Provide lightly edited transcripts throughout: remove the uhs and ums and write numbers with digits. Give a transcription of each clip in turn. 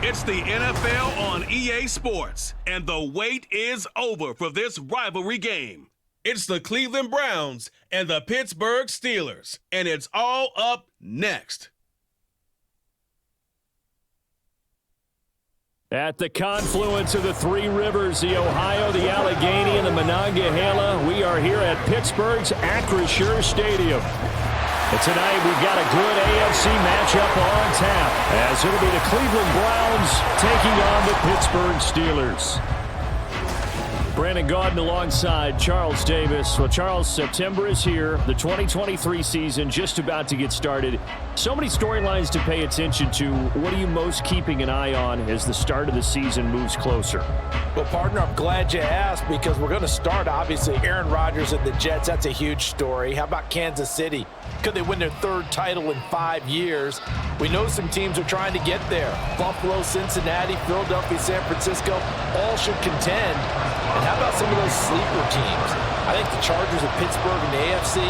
It's the NFL on EA Sports, and the wait is over for this rivalry game. It's the Cleveland Browns and the Pittsburgh Steelers, and it's all up next. At the confluence of the three rivers, the Ohio, the Allegheny, and the Monongahela, we are here at Pittsburgh's Acrisure Stadium. And tonight we've got a good AFC matchup on tap, as it'll be the Cleveland Browns taking on the Pittsburgh Steelers. Brandon Gaudin alongside Charles Davis. Well, Charles, September is here. The 2023 season just about to get started. So many storylines to pay attention to. What are you most keeping an eye on as the start of the season moves closer? Well, partner, I'm glad you asked because we're going to start, obviously, Aaron Rodgers and the Jets. That's a huge story. How about Kansas City? Could they win their third title in 5 years? We know some teams are trying to get there. Buffalo, Cincinnati, Philadelphia, San Francisco, all should contend. And how about some of those sleeper teams? I think the Chargers of Pittsburgh in the AFC,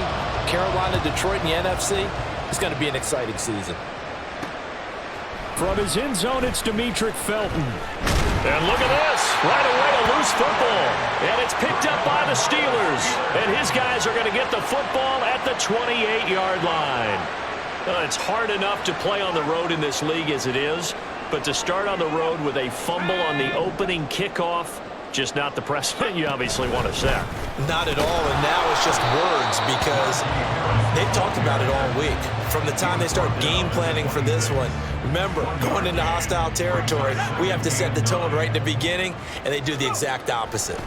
Carolina, Detroit in the NFC, it's going to be an exciting season. From his end zone, it's Demetric Felton. And look at this. Right away, a loose football. And it's picked up by the Steelers. And his guys are going to get the football at the 28-yard line. It's hard enough to play on the road in this league as it is. But to start on the road with a fumble on the opening kickoff, just not the precedent you obviously want to set. Not at all, and now it's just words because they've talked about it all week. From the time they start game planning for this one, remember, going into hostile territory, we have to set the tone right in the beginning, and they do the exact opposite.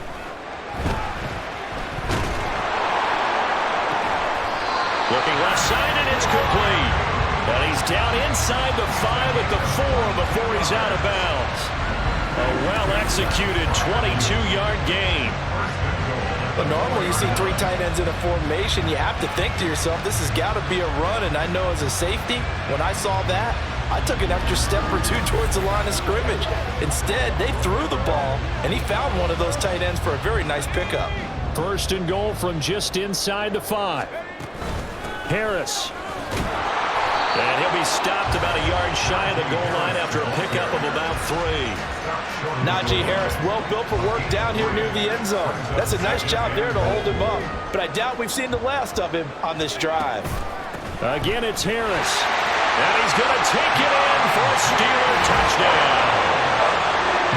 Looking left side, and it's complete. And he's down inside the 5 at the 4 before he's out of bounds. A well-executed 22-yard gain. But normally you see three tight ends in a formation, you have to think to yourself, this has got to be a run. And I know as a safety, when I saw that, I took an extra step or two towards the line of scrimmage. Instead, they threw the ball, and he found one of those tight ends for a very nice pickup. First and goal from just inside the 5. Harris. And he'll be stopped about a yard shy of the goal line after a pickup of about 3. Najee Harris, well built for work down here near the end zone. That's a nice job there to hold him up. But I doubt we've seen the last of him on this drive. Again, it's Harris. And he's going to take it in for a Steeler touchdown.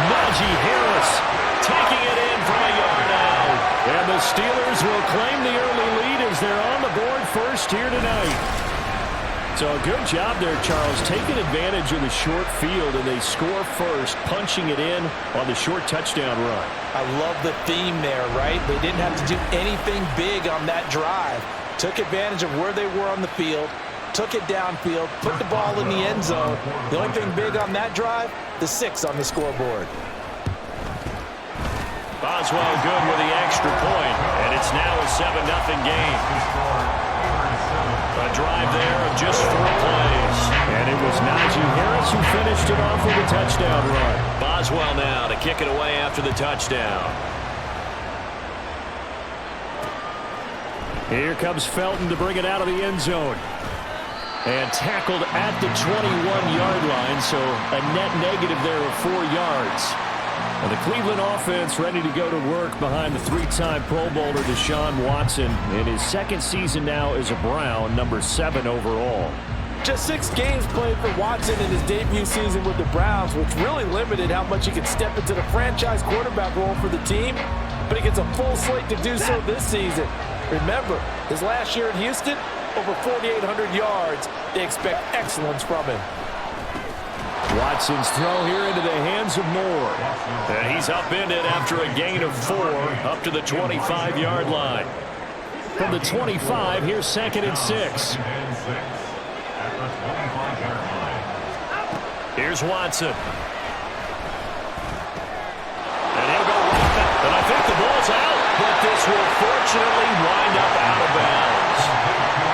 Najee Harris taking it in from a yard out. And the Steelers will claim the early lead as they're on the board first here tonight. So a good job there, Charles, taking advantage of the short field, and they score first, punching it in on the short touchdown run. I love the theme there, right? They didn't have to do anything big on that drive. Took advantage of where they were on the field, took it downfield, put the ball in the end zone. The only thing big on that drive, the 6 on the scoreboard. Boswell good with the extra point, and it's now a 7-0 game. A drive there of just 4 plays. And it was Najee Harris who finished it off with a touchdown run. Boswell now to kick it away after the touchdown. Here comes Felton to bring it out of the end zone. And tackled at the 21-yard line, so a net negative there of 4 yards. And the Cleveland offense ready to go to work behind the 3-time Pro Bowler Deshaun Watson in his second season now as a Brown, number 7 overall. Just 6 games played for Watson in his debut season with the Browns, which really limited how much he could step into the franchise quarterback role for the team. But he gets a full slate to do so this season. Remember, his last year in Houston, over 4,800 yards. They expect excellence from him. Watson's throw here into the hands of Moore. And he's upended after a gain of 4 up to the 25-yard line. From the 25, here's 2nd and 6. Here's Watson. And he'll go right back. And I think the ball's out. But this will fortunately wind up out of bounds.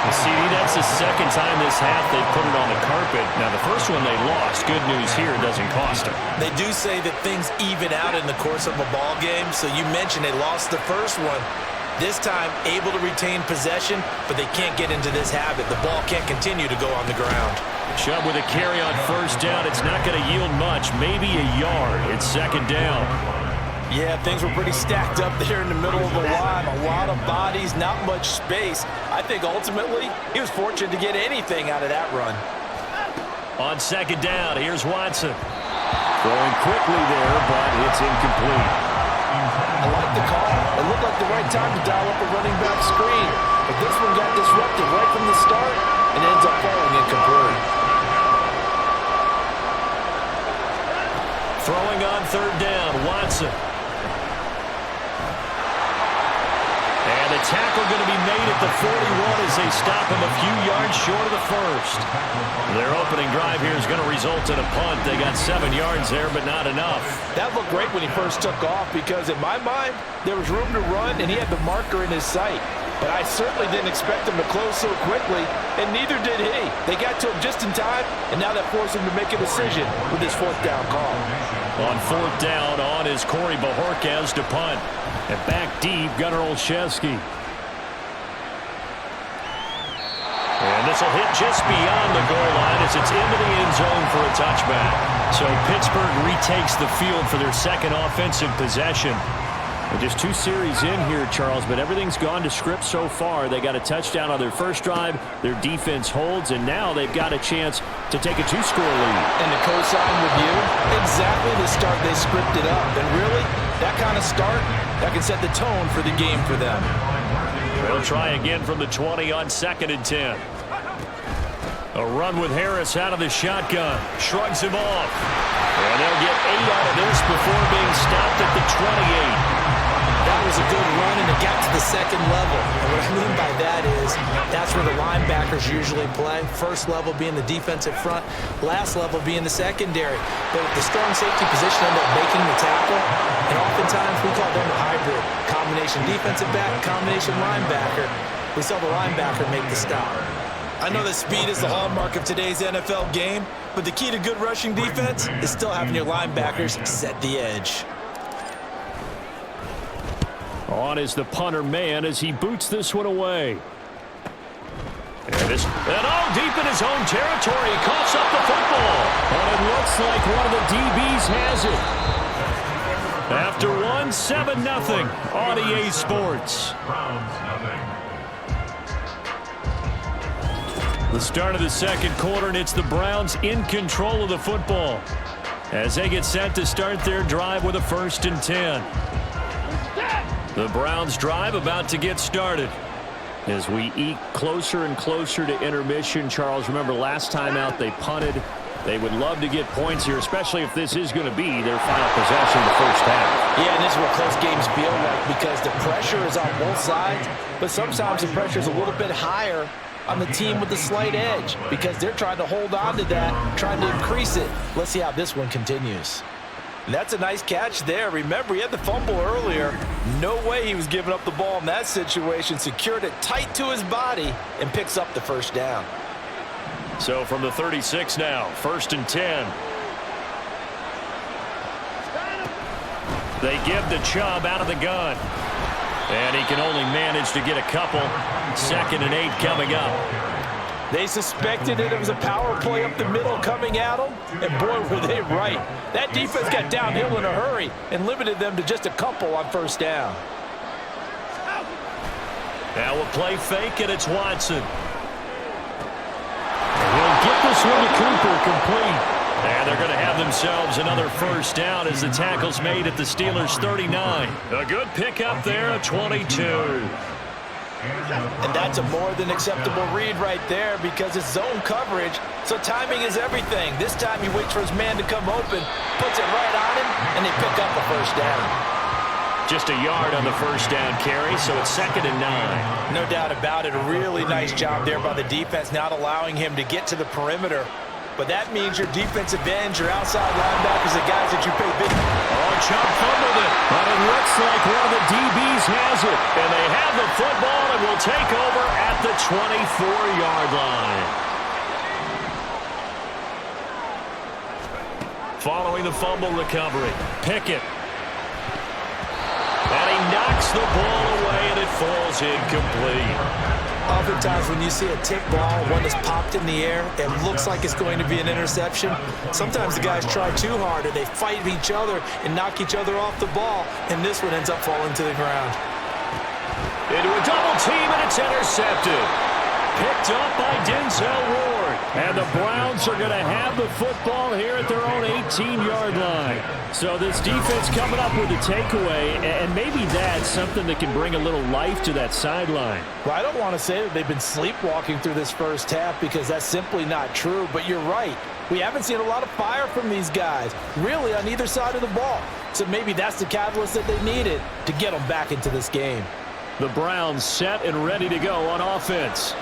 See, that's the second time this half they've put it on the carpet. Now, the first one they lost. Good news here, it doesn't cost them. They do say that things even out in the course of a ball game. So you mentioned they lost the first one. This time, able to retain possession, but they can't get into this habit. The ball can't continue to go on the ground. Chubb with a carry on first down. It's not going to yield much, maybe a yard. It's second down. Yeah, things were pretty stacked up there in the middle of the line. A lot of bodies, not much space. I think ultimately he was fortunate to get anything out of that run. On second down, here's Watson. Throwing quickly there, but it's incomplete. I like the call. It looked like the right time to dial up a running back screen. But this one got disrupted right from the start and ends up falling incomplete. Throwing on third down, Watson. And the tackle going to be made at the 41 as they stop him a few yards short of the first. Their opening drive here is going to result in a punt. They got 7 yards there, but not enough. That looked great when he first took off because, in my mind, there was room to run and he had the marker in his sight. But I certainly didn't expect him to close so quickly, and neither did he. They got to him just in time, and now that forced him to make a decision with his fourth down call. On fourth down, on is Corey Bajorquez to punt. And back deep, Gunnar Olszewski. And this will hit just beyond the goal line as it's into the end zone for a touchback. So Pittsburgh retakes the field for their second offensive possession. And just 2 series in here, Charles, but everything's gone to script so far. They got a touchdown on their first drive. Their defense holds, and now they've got a chance to take a 2-score lead. And the co-sign with you, exactly the start they scripted up. And really, that kind of start, that can set the tone for the game for them. They'll try again from the 20 on 2nd and 10. A run with Harris out of the shotgun. Shrugs him off. And they'll get 8 out of this before being stopped at the 28. That was a good run, and it got to the second level. And what I mean by that is that's where the linebackers usually play. First level being the defensive front, last level being the secondary. But the strong safety position ended up making the tackle, and oftentimes we call them a hybrid. Combination defensive back, combination linebacker. We saw the linebacker make the stop. I know that speed is the hallmark of today's NFL game, but the key to good rushing defense is still having your linebackers set the edge. On is the punter man as he boots this one away. And all deep in his own territory. He coughs up the football. And it looks like one of the DBs has it. After 1, 7-0 on EA Sports. The start of the second quarter, and it's the Browns in control of the football as they get set to start their drive with a 1st and 10. The Browns drive about to get started. As we eke closer and closer to intermission, Charles, remember last time out they punted. They would love to get points here, especially if this is going to be their final possession of the first half. Yeah, and this is what close games feel like because the pressure is on both sides, but sometimes the pressure is a little bit higher on the team with the slight edge because they're trying to hold on to that, trying to increase it. Let's see how this one continues. And that's a nice catch there. Remember, he had the fumble earlier. No way he was giving up the ball in that situation. Secured it tight to his body and picks up the first down. So from the 36 now, 1st and 10. They give the Chubb out of the gun. And he can only manage to get a couple. 2nd and 8 coming up. They suspected that it was a power play up the middle coming at them, and boy, were they right. That defense got downhill in a hurry and limited them to just a couple on first down. Now a play fake, and it's Watson. He'll get this one to Cooper, complete. And they're going to have themselves another first down as the tackle's made at the Steelers' 39. A good pickup there at 22. And that's a more than acceptable read right there because it's zone coverage, so timing is everything. This time he waits for his man to come open, puts it right on him, and they pick up a first down. Just a yard on the first down carry, so it's 2nd and 9. No doubt about it. A really nice job there by the defense, not allowing him to get to the perimeter. But that means your defensive ends, your outside linebackers, the guys that you pay big. Oh, Chubb fumbled it. But it looks like one of the DBs has it. And they have the football and will take over at the 24-yard line. Following the fumble recovery, Pickett. And he knocks the ball away, and it falls incomplete. Oftentimes when you see a tick ball, one that's popped in the air, it looks like it's going to be an interception. Sometimes the guys try too hard and they fight each other and knock each other off the ball, and this one ends up falling to the ground. Into a double team, and it's intercepted. Picked up by Denzel Ward. And the Browns are going to have the football here at their own 18-yard line. So this defense coming up with a takeaway, and maybe that's something that can bring a little life to that sideline. Well, I don't want to say that they've been sleepwalking through this first half because that's simply not true, but you're right. We haven't seen a lot of fire from these guys, really on either side of the ball. So maybe that's the catalyst that they needed to get them back into this game. The Browns set and ready to go on offense.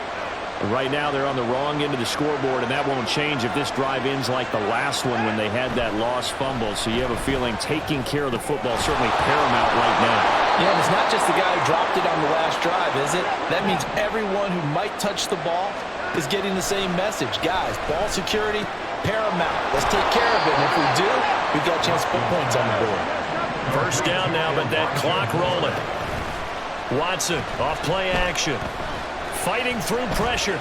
Right now they're on the wrong end of the scoreboard, and that won't change if this drive ends like the last one when they had that lost fumble. So you have a feeling taking care of the football certainly paramount right now. Yeah, and it's not just the guy who dropped it on the last drive, is it? That means everyone who might touch the ball is getting the same message. Guys, ball security, paramount. Let's take care of it, and if we do, we've got a chance to put points on the board. First down now, but that clock rolling. Watson off play action. Fighting through pressure.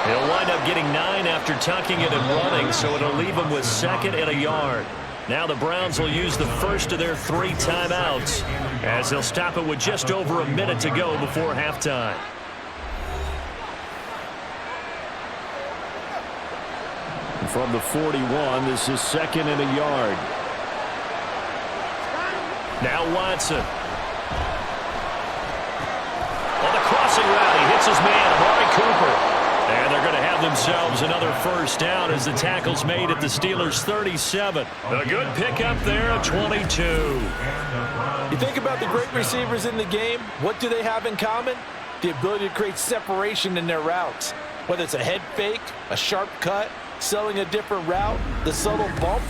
He'll wind up getting 9 after tucking it and running, so it'll leave him with 2nd and a yard. Now the Browns will use the first of their 3 timeouts, as they'll stop it with just over a minute to go before halftime. And from the 41, this is 2nd and a yard. Now Watson. Crossing route, he hits his man, Amari Cooper. And they're going to have themselves another first down as the tackle's made at the Steelers' 37. A good pickup there at 22. You think about the great receivers in the game, what do they have in common? The ability to create separation in their routes. Whether it's a head fake, a sharp cut, selling a different route, the subtle bump,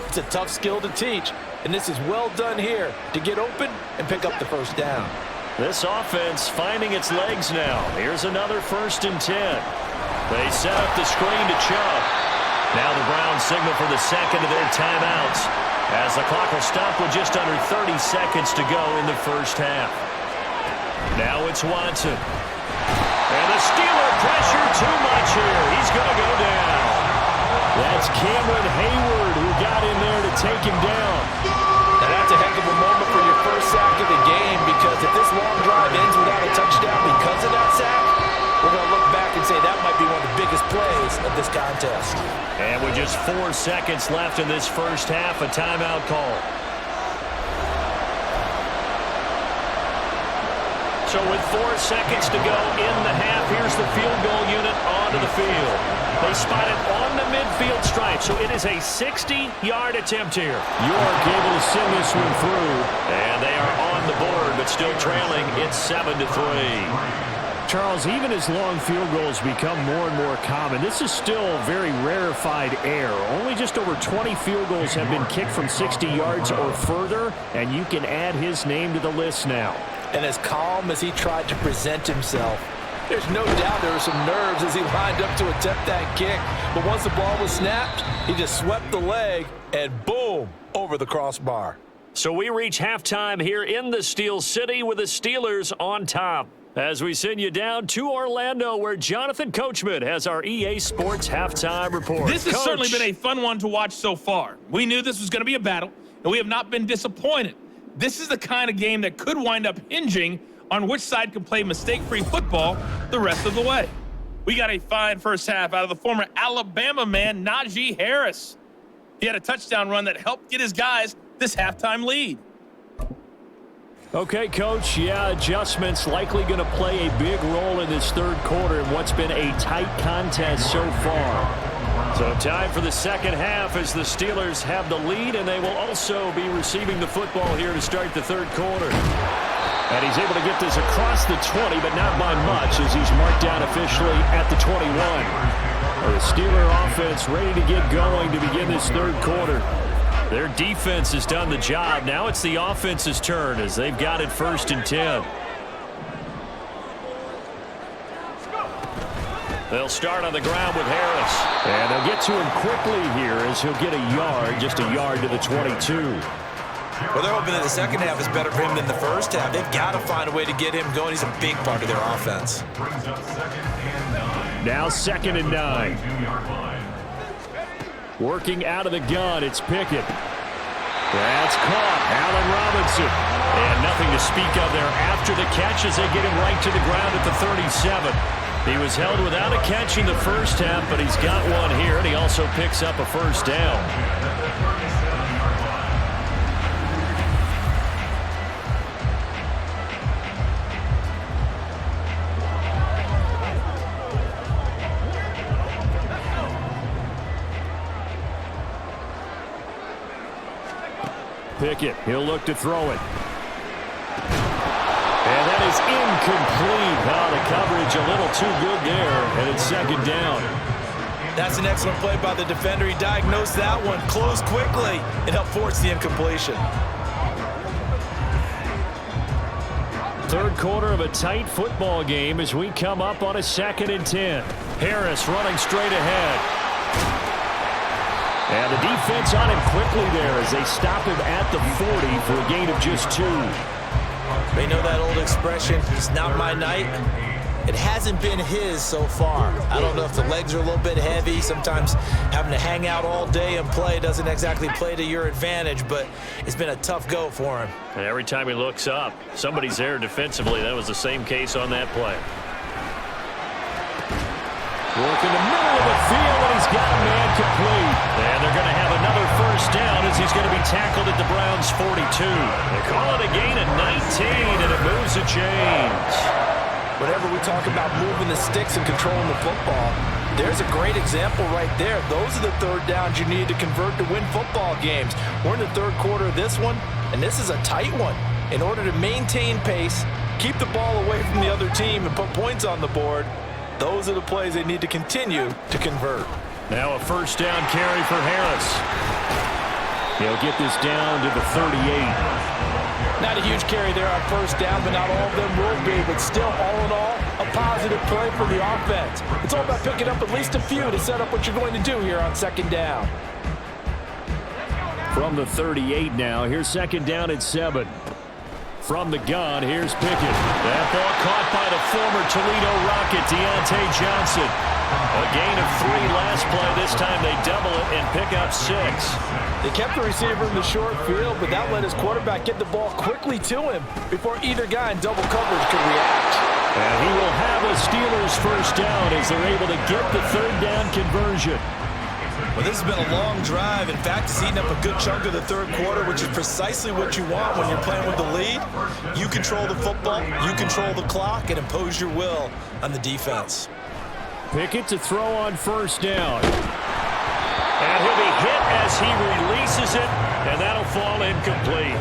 it's a tough skill to teach. And this is well done here to get open and pick up the first down. This offense finding its legs now. Here's another 1st and 10. They set up the screen to Chubb. Now the Browns signal for the 2nd of their timeouts, as the clock will stop with just under 30 seconds to go in the first half. Now it's Watson. And the Steeler pressure too much here. He's going to go down. That's Cameron Hayward who got in there to take him down. And that's a heck of a moment for your first sack of the game, because if this long drive ends without a touchdown because of that sack, we're going to look back and say that might be one of the biggest plays of this contest. And with just 4 seconds left in this first half, a timeout call. So with 4 seconds to go in the half, here's the field goal unit onto the field. They spot it on the midfield stripe, so it is a 60-yard attempt here. York able to send this one through. And they are on the board, but still trailing. It's 7-3. Charles, even as long field goals become more and more common, this is still very rarefied air. Only just over 20 field goals have been kicked from 60 yards or further, and you can add his name to the list now. And as calm as he tried to present himself, there's no doubt there were some nerves as he lined up to attempt that kick. But once the ball was snapped, he just swept the leg and boom, over the crossbar. So we reach halftime here in the Steel City with the Steelers on top, as we send you down to Orlando, where Jonathan Coachman has our EA Sports halftime report. This has certainly been a fun one to watch so far. We knew this was going to be a battle, and we have not been disappointed. This is the kind of game that could wind up hinging on which side can play mistake-free football the rest of the way. We got a fine first half out of the former Alabama man, Najee Harris. He had a touchdown run that helped get his guys this halftime lead. Okay, Coach, adjustments likely going to play a big role in this third quarter in what's been a tight contest so far. So time for the second half as the Steelers have the lead, and they will also be receiving the football here to start the third quarter. And he's able to get this across the 20, but not by much, as he's marked down officially at the 21. The Steeler offense ready to get going to begin this third quarter. Their defense has done the job. Now it's the offense's turn as they've got it 1st and 10. They'll start on the ground with Harris. And they'll get to him quickly here as he'll get a yard, just a yard to the 22. Well, they're hoping that the second half is better for him than the first half. They've got to find a way to get him going. He's a big part of their offense. Now 2nd and 9. Working out of the gun, it's Pickett. That's caught. Allen Robinson. And nothing to speak of there after the catch as they get him right to the ground at the 37. He was held without a catch in the first half, but he's got one here, and he also picks up a first down. Pickett, he'll look to throw it. And that is incomplete. Oh, the coverage a little too good there, and it's 2nd down. That's an excellent play by the defender. He diagnosed that one, closed quickly, and helped force the incompletion. Third quarter of a tight football game as we come up on a 2nd and 10. Harris running straight ahead. And the defense on him quickly there as they stop him at the 40 for a gain of just 2. They know that old expression, it's not my night. It hasn't been his so far. I don't know if the legs are a little bit heavy. Sometimes having to hang out all day and play doesn't exactly play to your advantage, but it's been a tough go for him. And every time he looks up, somebody's there defensively. That was the same case on that play. Work in the middle of the field, and he's got a man complete. And they're going to have another first down as he's going to be tackled at the Browns' 42. They call it a gain of 19, and it moves the chains. Whenever we talk about moving the sticks and controlling the football, there's a great example right there. Those are the third downs you need to convert to win football games. We're in the third quarter of this one, and this is a tight one. In order to maintain pace, keep the ball away from the other team, and put points on the board, those are the plays they need to continue to convert. Now a first down carry for Harris. He'll get this down to the 38. Not a huge carry there on first down, but not all of them will be. But still, all in all, a positive play for the offense. It's all about picking up at least a few to set up what you're going to do here on 2nd down. From the 38 now, here's 2nd down at 7. From the gun, here's Pickett. That ball caught by the former Toledo Rocket, Deontay Johnson. A gain of 3 last play. This time they double it and pick up 6. They kept the receiver in the short field, but that let his quarterback get the ball quickly to him before either guy in double coverage could react. And he will have a Steelers first down as they're able to get the 3rd down conversion. Well, this has been a long drive. In fact, it's eaten up a good chunk of the third quarter, which is precisely what you want when you're playing with the lead. You control the football, you control the clock, and impose your will on the defense. Pickett to throw on first down. And he'll be hit as he releases it, and that'll fall incomplete.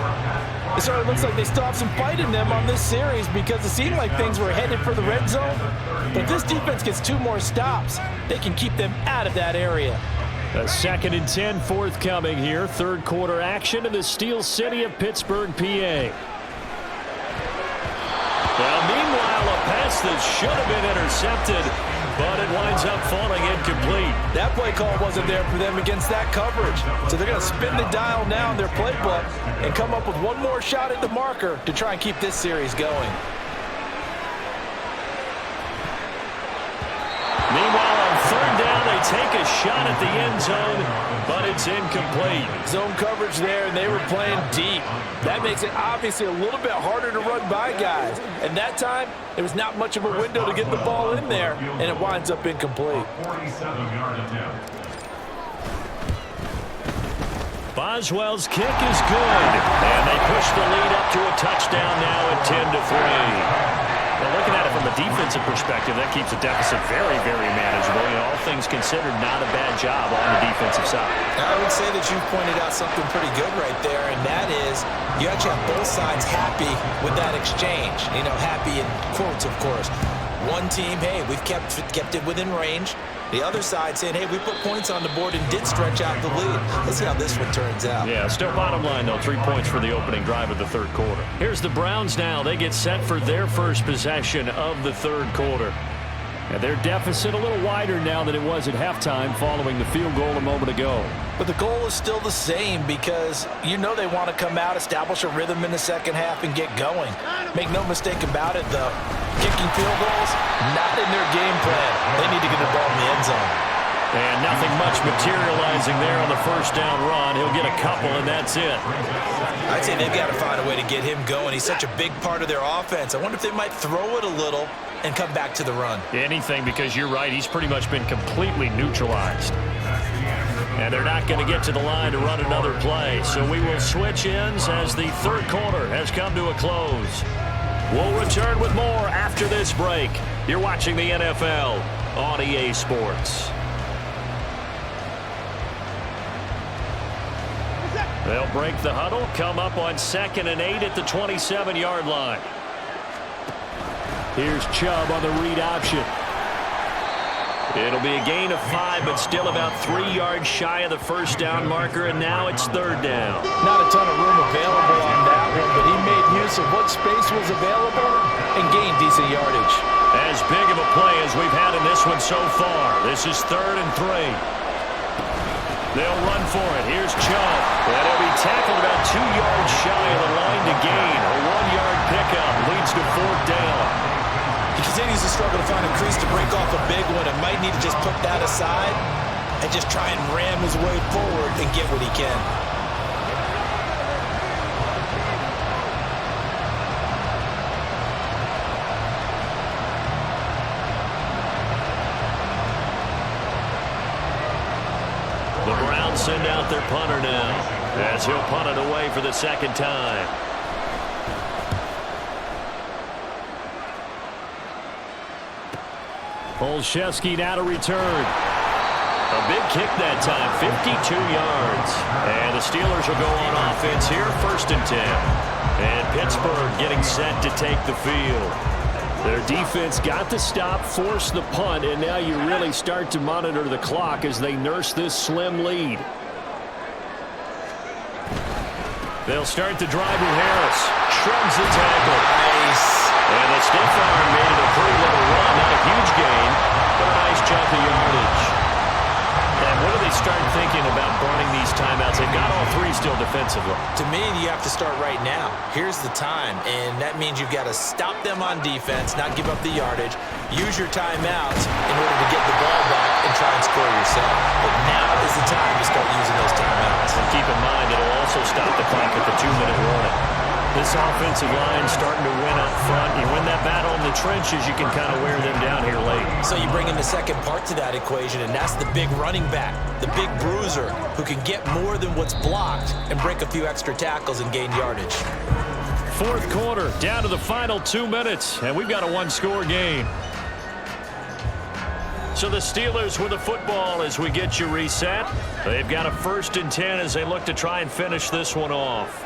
It certainly looks like they still have some fight in them on this series because it seemed like things were headed for the red zone. But if this defense gets 2 more stops, they can keep them out of that area. A 2nd and 10 forthcoming here. Third quarter action in the Steel City of Pittsburgh, PA. Well, meanwhile, a pass that should have been intercepted, but it winds up falling incomplete. That play call wasn't there for them against that coverage. So they're going to spin the dial now in their playbook and come up with one more shot at the marker to try and keep this series going. Meanwhile, on 3rd down, they take a shot at the end zone, but it's incomplete. Zone coverage there, and they were playing deep. That makes it obviously a little bit harder to run by guys. And that time, there was not much of a window to get the ball in there, and it winds up incomplete. Boswell's kick is good, and they push the lead up to a touchdown now at 10-3. Well, looking at it from a defensive perspective, that keeps the deficit very, very manageable. You know, all things considered, not a bad job on the defensive side. I would say that you've pointed out something pretty good right there, and that is you actually have both sides happy with that exchange. You know, happy in quotes, of course. One team, hey, we've kept it within range. The other side saying, hey, we put points on the board and did stretch out the lead. Let's see how this one turns out. Yeah, still bottom line, though, 3 points for the opening drive of the third quarter. Here's the Browns now. They get set for their first possession of the third quarter. And their deficit a little wider now than it was at halftime following the field goal a moment ago. But the goal is still the same because you know they want to come out, establish a rhythm in the second half, and get going. Make no mistake about it, though. Kicking field goals, not in their game plan. They need to get the ball in the end zone. And nothing much materializing there on the first down run. He'll get a couple, and that's it. I'd say they've got to find a way to get him going. He's such a big part of their offense. I wonder if they might throw it a little and come back to the run. Anything, because you're right. He's pretty much been completely neutralized. And they're not going to get to the line to run another play. So we will switch ends as the third quarter has come to a close. We'll return with more after this break. You're watching the NFL on EA Sports. They'll break the huddle, come up on 2nd and 8 at the 27-yard line. Here's Chubb on the read option. It'll be a gain of 5, but still about 3 yards shy of the first down marker, and now it's third down. Not a ton of room available on that one, but he made use of what space was available and gained decent yardage. As big of a play as we've had in this one so far. This is 3rd and 3. They'll run for it. Here's Chubb. And he'll be tackled about 2 yards shy of the line to gain. A 1-yard pickup leads to 4th down. He continues to struggle to find a crease to break off a big one and might need to just put that aside and just try and ram his way forward and get what he can. The Browns send out their punter now as he'll punt it away for the second time. Olszewski now to return. A big kick that time, 52 yards. And the Steelers will go on offense here, 1st and 10. And Pittsburgh getting set to take the field. Their defense got the stop, forced the punt, and now you really start to monitor the clock as they nurse this slim lead. They'll start the drive with Harris. Shrugs the tackle. Nice. And the stiff arm made it a pretty little run. Not a huge gain, but a nice chunk of yardage. And what do they start thinking about burning these timeouts? They've got all 3 still defensively. To me, you have to start right now. Here's the time, and that means you've got to stop them on defense, not give up the yardage, use your timeouts in order to get the ball back and try and score yourself. But now is the time to start using those timeouts. And keep in mind, it'll also stop the clock at the 2-minute warning. This offensive line starting to win up front. You win that battle in the trenches, you can kind of wear them down here late. So you bring in the second part to that equation, and that's the big running back, the big bruiser, who can get more than what's blocked and break a few extra tackles and gain yardage. 4th quarter, down to the final 2 minutes, and we've got a 1-score game. So the Steelers with the football as we get you reset. They've got a 1st and 10 as they look to try and finish this one off.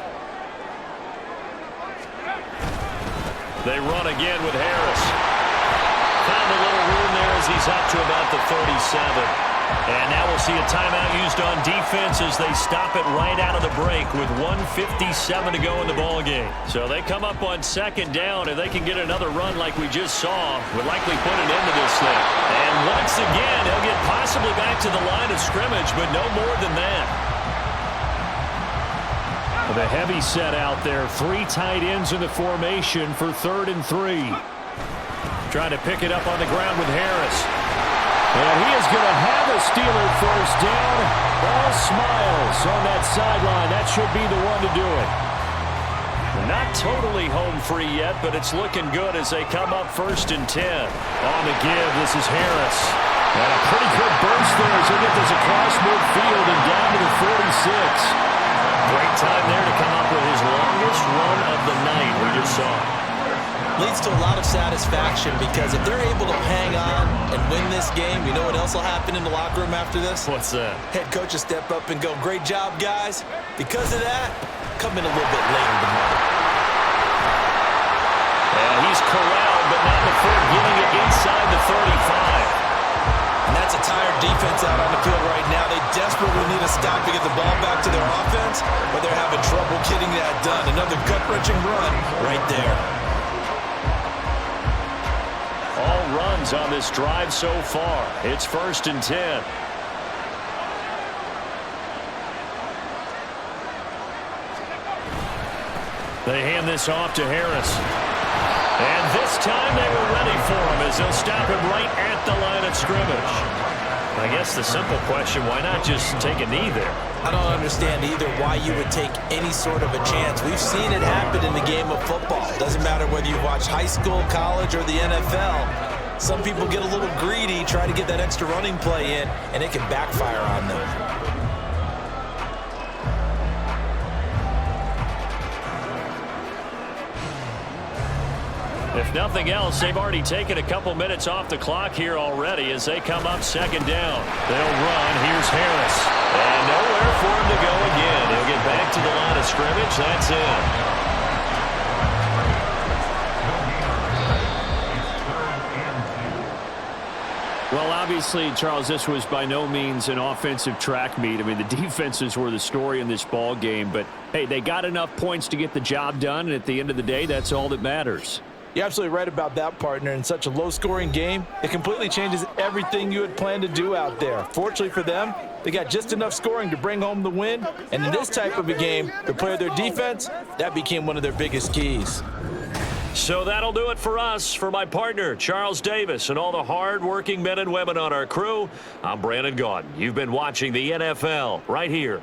They run again with Harris. Found a little room there as he's up to about the 37. And now we'll see a timeout used on defense as they stop it right out of the break with 1:57 to go in the ballgame. So they come up on 2nd down, and they can get another run like we just saw. Would likely put an end to this thing. And once again, they'll get possibly back to the line of scrimmage, but no more than that. The heavy set out there. 3 tight ends in the formation for 3rd and 3. Trying to pick it up on the ground with Harris. And he is going to have a Steeler 1st down. All smiles on that sideline. That should be the one to do it. Not totally home free yet, but it's looking good as they come up 1st and 10. On the give, this is Harris. And a pretty good burst there as they get this across midfield and down to the 46. Great time there to come up with his longest run of the night we just saw. Leads to a lot of satisfaction because if they're able to hang on and win this game, you know what else will happen in the locker room after this? What's that? Head coach will step up and go, great job, guys. Because of that, come in a little bit later tomorrow. And he's corralled, but not before getting it inside the 35. And that's a tired defense out on the field right now. They desperately need a stop to get the ball back to their offense, but they're having trouble getting that done. Another gut-wrenching run right there. All runs on this drive so far. It's 1st and 10. They hand this off to Harris. And this time they were ready for him as they'll stop him right at the line of scrimmage. I guess the simple question, why not just take a knee there? I don't understand either why you would take any sort of a chance. We've seen it happen in the game of football. Doesn't matter whether you watch high school, college, or the NFL. Some people get a little greedy, try to get that extra running play in, and it can backfire on them. If nothing else, they've already taken a couple minutes off the clock here already as they come up second down. They'll run. Here's Harris. And nowhere for him to go again. He'll get back to the line of scrimmage. That's it. Well, obviously, Charles, this was by no means an offensive track meet. I mean, the defenses were the story in this ball game. But, hey, they got enough points to get the job done. And at the end of the day, that's all that matters. You're absolutely right about that, partner. In such a low-scoring game, it completely changes everything you had planned to do out there. Fortunately for them, they got just enough scoring to bring home the win. And in this type of a game, to play their defense, that became one of their biggest keys. So that'll do it for us. For my partner, Charles Davis, and all the hard-working men and women on our crew, I'm Brandon Gaudin. You've been watching the NFL right here